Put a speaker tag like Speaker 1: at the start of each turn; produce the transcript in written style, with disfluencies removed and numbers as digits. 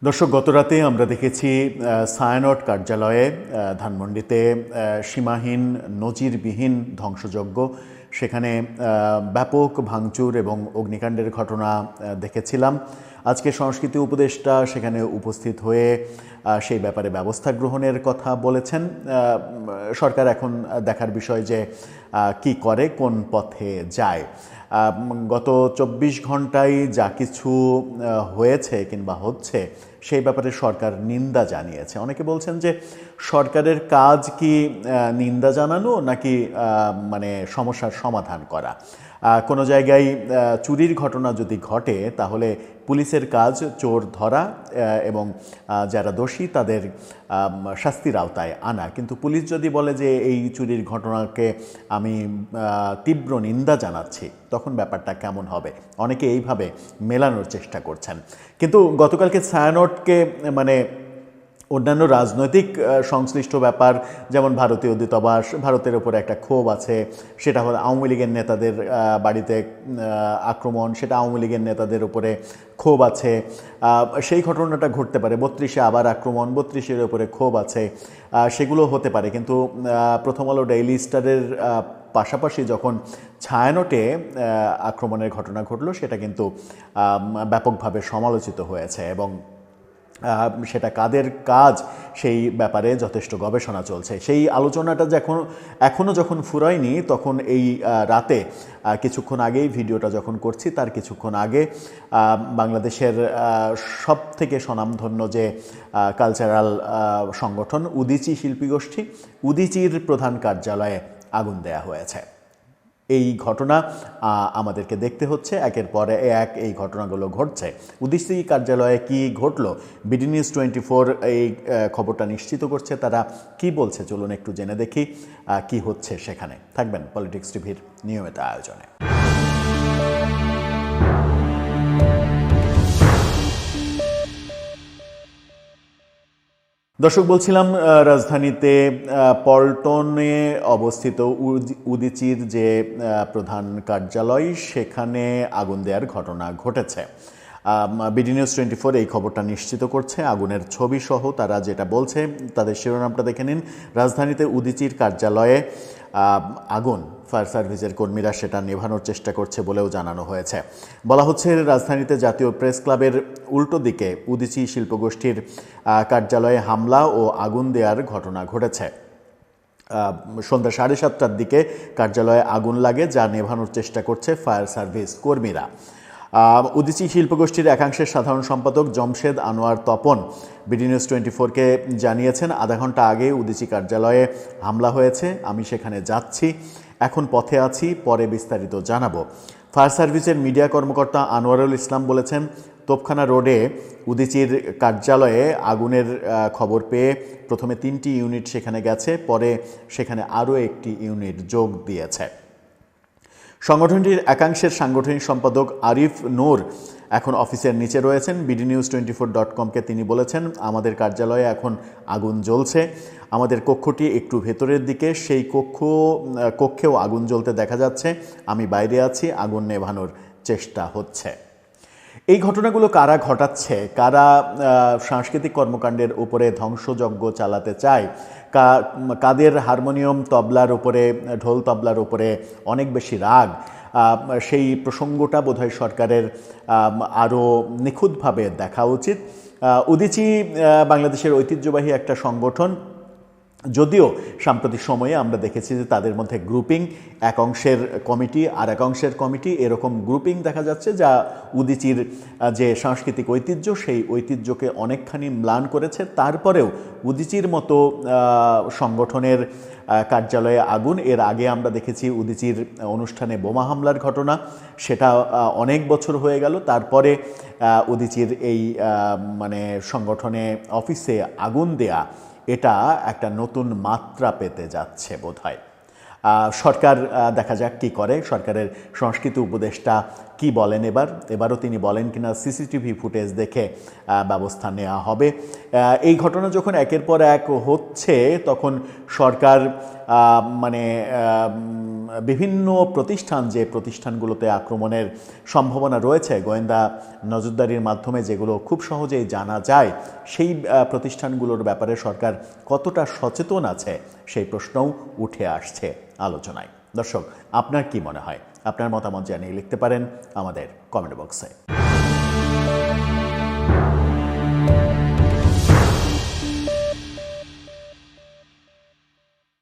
Speaker 1: দর্শক, গতরাতে আমরা দেখেছি ছায়ানট কার্যালয়ে ধানমন্ডিতে সীমাহীন নজিরবিহীন ধ্বংসযজ্ঞ। সেখানে ব্যাপক ভাঙচুর এবং অগ্নিকাণ্ডের ঘটনা দেখেছিলাম। আজকে সংস্কৃতি উপদেষ্টা সেখানে উপস্থিত হয়ে সেই ব্যাপারে ব্যবস্থা গ্রহণের কথা বলেছেন। সরকার এখন দেখার বিষয় যে কি করে, কোন পথে যায়। গত ২৪ ঘন্টায় যা কিছু হয়েছে কিংবা হচ্ছে সেই ব্যাপারে সরকার নিন্দা জানিয়েছে। অনেকে বলছেন যে সরকারের কাজ কি নিন্দা জানানো নাকি মানে সমস্যার সমাধান করা। কোনো জায়গায় চুরির ঘটনা যদি ঘটে তাহলে পুলিশের কাজ চোর ধরা এবং যারা দোষী তাদের শাস্তির আওতায় আনা। কিন্তু পুলিশ যদি বলে যে এই চুরির ঘটনাকে আমি তীব্র নিন্দা জানাচ্ছি, তখন ব্যাপারটা কেমন হবে? অনেকে এইভাবে মেলানোর চেষ্টা করছেন। কিন্তু গতকালকে ছায়ানটকে মানে অন্যান্য রাজনৈতিক সংশ্লিষ্ট ব্যাপার, যেমন ভারতীয় দূতাবাস, ভারতের ওপরে একটা ক্ষোভ আছে, সেটা হলো আওয়ামী লীগের নেতাদের বাড়িতে আক্রমণ, সেটা আওয়ামী লীগের নেতাদের উপরে ক্ষোভ আছে। সেই ঘটনাটা ঘটতে পারে। ৩২-এ আবার আক্রমণ, ৩২-এর উপরে ক্ষোভ আছে, সেগুলো হতে পারে। কিন্তু প্রথম আলো ডেইলি স্টারের পাশাপাশি যখন ছায়ানটে আক্রমণের ঘটনা ঘটল, সেটা কিন্তু ব্যাপকভাবে সমালোচিত হয়েছে এবং সেটা কাদের কাজ সেই ব্যাপারে যথেষ্ট গবেষণা চলছে। সেই আলোচনাটা এখনও যখন ফুরায়নি, তখন এই রাতে কিছুক্ষণ আগেই ভিডিওটা যখন করছি তার কিছুক্ষণ আগে বাংলাদেশের সবথেকে স্বনামধন্য যে কালচারাল সংগঠন উদীচী শিল্পী গোষ্ঠী, উদীচীর প্রধান কার্যালয়ে আগুন দেয়া হয়েছে। এই ঘটনা আমাদেরকে দেখতে হচ্ছে, একের পরে এক এই ঘটনাগুলো ঘটছে। উদীচী কার্যালয়ে কি ঘটলো, বিডি নিউজ 24 এই খবরটা নিশ্চিত করছে। তারা কি বলছে চলুন একটু জেনে দেখি কি হচ্ছে সেখানে। থাকবেন পলিটিক্স টিভির নিয়মিত আয়োজনে। দর্শক, বলছিলাম রাজধানীতে পল্টনে অবস্থিত উদীচীর যে প্রধান কার্যালয়, সেখানে আগুন দেওয়ার ঘটনা ঘটেছে। বিডি নিউজ 24 এই খবরটা নিশ্চিত করছে। আগুনের ছবি সহ তারা যেটা বলছে, তাদের শিরোনামটা দেখে নিন। রাজধানীতে উদীচীর কার্যালয়ে আগুন, ফায়ার সার্ভিসের কর্মীরা সেটা নেভানোর চেষ্টা করছে বলেও জানানো হয়েছে। বলা হচ্ছে রাজধানীতে জাতীয় প্রেস ক্লাবের উল্টো দিকে উদীচী শিল্পগোষ্ঠীর কার্যালয়ে হামলা ও আগুন দেওয়ার ঘটনা ঘটেছে। সন্ধ্যা 7:30টার দিকে কার্যালয়ে আগুন লাগে, যা নেভানোর চেষ্টা করছে ফায়ার সার্ভিস কর্মীরা। উদীচী শিল্পগোষ্ঠীর একাংশের সাধারণ সম্পাদক জমশেদ আনোয়ার তপন বিডি নিউজ 24-কে জানিয়েছেন, আধা ঘন্টা আগে উদীচী কার্যালয়ে হামলা হয়েছে, আমি সেখানে যাচ্ছি, এখন পথে আছি, পরে বিস্তারিত জানাবো। ফায়ার সার্ভিসের মিডিয়া কর্মকর্তা আনোয়ারুল ইসলাম বলেছেন, তোপখানা রোডে উদীচীর কার্যালয়ে আগুনের খবর পেয়ে প্রথমে 3টি ইউনিট সেখানে গেছে, পরে সেখানে আরও একটি ইউনিট যোগ দিয়েছে। সংগঠনটির একাংশের সাংগঠনিক সম্পাদক আরিফ নূর এখন অফিসের নিচে রয়েছেন। বিডি নিউজ 24.com-কে তিনি বলেছেন, আমাদের কার্যালয়ে এখন আগুন জ্বলছে, আমাদের কক্ষটি একটু ভেতরের দিকে, সেই কক্ষেও আগুন জ্বলতে দেখা যাচ্ছে, আমি বাইরে আছি, আগুন নেভানোর চেষ্টা হচ্ছে। এই ঘটনাগুলো কারা ঘটাচ্ছে, কারা সাংস্কৃতিক কর্মকাণ্ডের উপরে ধ্বংসযজ্ঞ চালাতে চায়, কাদের হারমোনিয়াম তবলার উপরে, ঢোল তবলার উপরে অনেক বেশি রাগ, সেই প্রসঙ্গটা বোধহয় সরকারের আরও নিখুঁতভাবে দেখা উচিত। উদীচী বাংলাদেশের ঐতিহ্যবাহী একটা সংগঠন, যদিও সাম্প্রতিক সময়ে আমরা দেখেছি যে তাদের মধ্যে গ্রুপিং, এক অংশের কমিটি আর এক অংশের কমিটি, এরকম গ্রুপিং দেখা যাচ্ছে, যা উদীচীর যে সাংস্কৃতিক ঐতিহ্য সেই ঐতিহ্যকে অনেকখানি ম্লান করেছে। তারপরেও উদীচীর মতো সংগঠনের কার্যালয়ে আগুন, এর আগে আমরা দেখেছি উদীচীর অনুষ্ঠানে বোমা হামলার ঘটনা, সেটা অনেক বছর হয়ে গেল। তারপরে উদীচীর এই মানে সংগঠনে অফিসে আগুন দেয়া, এটা একটা নতুন মাত্রা পেতে যাচ্ছে বোধহয়। সরকার দেখা যাক কী করে। সরকারের সংস্কৃতি উপদেষ্টা কি বলেন এবারও তিনি বলেন কিনা সিসিটিভি ফুটেজ দেখে ব্যবস্থা নেওয়া হবে। এই ঘটনা যখন একের পর এক হচ্ছে তখন সরকার মানে বিভিন্ন প্রতিষ্ঠান, যে প্রতিষ্ঠানগুলোতে আক্রমণের সম্ভাবনা রয়েছে গোয়েন্দা নজরদারির মাধ্যমে যেগুলো খুব সহজেই জানা যায়, সেই প্রতিষ্ঠানগুলোর ব্যাপারে সরকার কতটা সচেতন আছে সেই প্রশ্নও উঠে আসছে আলোচনায়। দর্শক, আপনার কি মনে হয়? আপনার মতামত জানিয়ে লিখতে পারেন আমাদের কমেন্ট বক্সে।